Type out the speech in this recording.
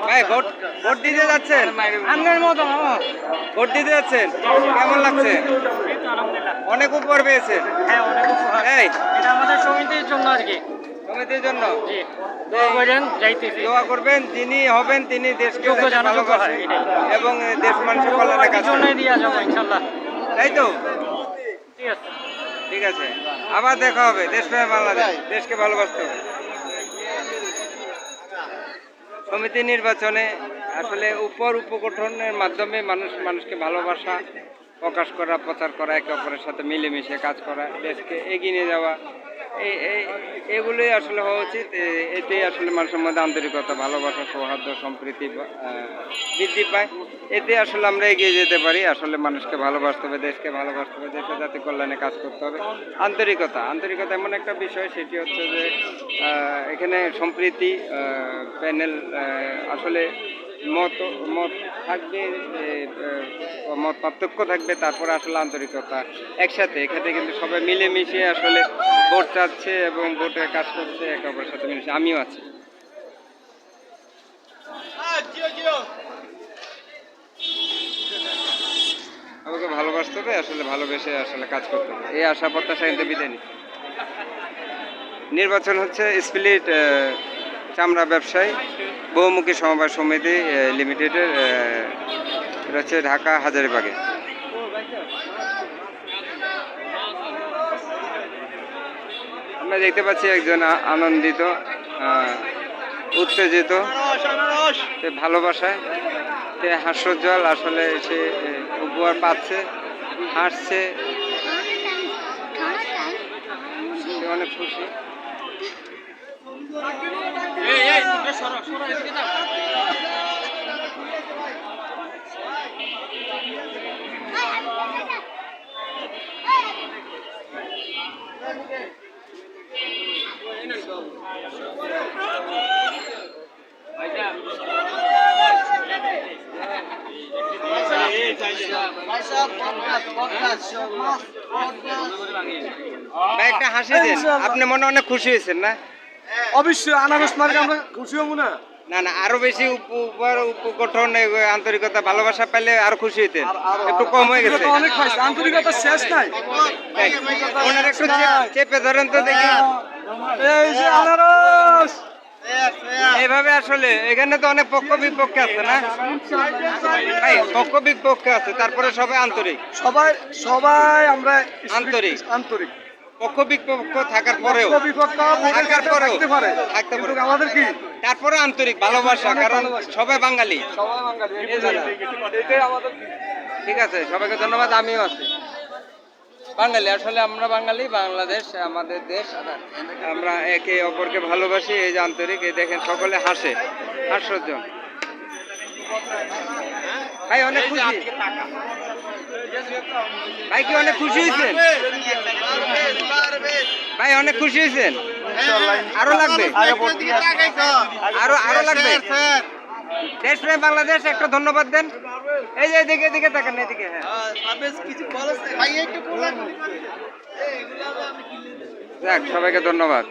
ভাই vote vote দিতে যাচ্ছেন? ভোট দিতে যাচ্ছেন, কেমন লাগছে? অনেক উপহার পেয়েছেন? হ্যাঁ, অনেক উপহার। এই এটা আমাদের সমিতির জন্য আর কি। সমিতির জন্য জি, দোয়া করেন, যাইতেছি। দোয়া করবেন, যিনি হবেন তিনি দেশকে যোগ্য যাতে জনযোগ্য হয়, ভালোবাসে এটাই। এবং দেশ মানুষের কল্যাণে কাজ পার্টির করে। জন্যই দিয়া যাবো ইনশাল্লাহ। তাই তো, ঠিক আছে। ঠিক আছে, আবার দেখা হবে। দেশপ্রেম বাংলাদেশ, দেশকে ভালোবাসতে হবে। সমিতি নির্বাচনে আসলে উপগঠনের মাধ্যমে মানুষকে ভালোবাসা প্রকাশ করা, প্রচার করা, একে অপরের সাথে মিলেমিশে কাজ করা, দেশকে এগিয়ে নিয়ে যাওয়া, এগুলোই আসলে হওয়া উচিত। এতেই আসলে মানুষের মধ্যে আন্তরিকতা, ভালোবাসা, সৌহার্দ্য, সম্প্রীতি বৃদ্ধি পায়। এতে আসলে আমরা এগিয়ে যেতে পারি। আসলে মানুষকে ভালোবাসতে হবে, দেশকে ভালোবাসতে হবে, দেশের জাতি কল্যাণে কাজ করতে হবে। আন্তরিকতা এমন একটা বিষয়, সেটি হচ্ছে যে এখানে সম্প্রীতি প্যানেল আসলে মত মত থাকবে, মত পার্থক্য থাকবে, তারপরে আসলে আন্তরিকতা একসাথে। এখানে কিন্তু সবাই মিলেমিশে আসলে ভোট চাচ্ছে এবং ভোটের কাজ করছে একে অপরের সাথে মিলেমিশে। আমিও আছি। আমাকে ভালোবাসতে হবে, আসলে ভালোবেসে আসলে কাজ করতে হবে, এই আশা প্রত্যাশা কিন্তু বিদায় নিচ্ছি। নির্বাচন হচ্ছে স্পিলিট চামড়া ব্যবসায়ী বহুমুখী সমবায় সমিতি লিমিটেডের, এটা হচ্ছে ঢাকা হাজারীবাগে। আমরা দেখতে পাচ্ছি একজন আনন্দিত, উত্তেজিত, ভালোবাসায় হাস্যোজ্জ্বল, আসলে সে উপহার পাচ্ছে, হাসছে, অনেক খুশি। ভাই একটা হাসি দেন, আপনি মনে অনেক খুশি হয়েছেন না? অবশ্যই আনারস মার্কে আমরা খুশি হবো না? না না, আরো বেশি উপগঠন, আন্তরিকতা, ভালোবাসা পেলে আরো খুশি হইতেন। একটু কম হয়ে গেছে। অনেক পাইছে, আন্তরিকতা শেষ নাই। ওনার একটু চেপে ধরেন তো দেখি। এই যে আনারস, এইভাবে আসলে এখানে তো অনেক পক্ষ বিপক্ষ আছে না ভাই? পক্ষ বিপক্ষ আছে, তারপরে সবাই আন্তরিক। সবাই আমরা আন্তরিক পক্ষ বিপক্ষ থাকার পরেও থাকতে পারে, কিন্তু আমাদের কি তারপরে আন্তরিক ভালোবাসা, কারণ সবাই বাঙালি। এটাই আমাদের। ঠিক আছে, সবাইকে ধন্যবাদ। আমিও আছি বাঙালি, আসলে আমরা বাঙালি, বাংলাদেশ আমাদের দেশ, আমরা একে অপরকে ভালোবাসি। এই যে আন্তরিক, এই দেখেন সকলে হাসে, হাস্যোজ্জ্বল। ভাই অনেক খুশি, ভাই কি অনেক খুশি হয়েছেন? ভাই অনেক খুশি হয়েছেন? আরো লাগবে, আরো লাগবে। দেশপ্রেম বাংলাদেশ, একটা ধন্যবাদ দেন। এই যে এদিকে তাকান, এদিকে। হ্যাঁ, যাক, সবাইকে ধন্যবাদ।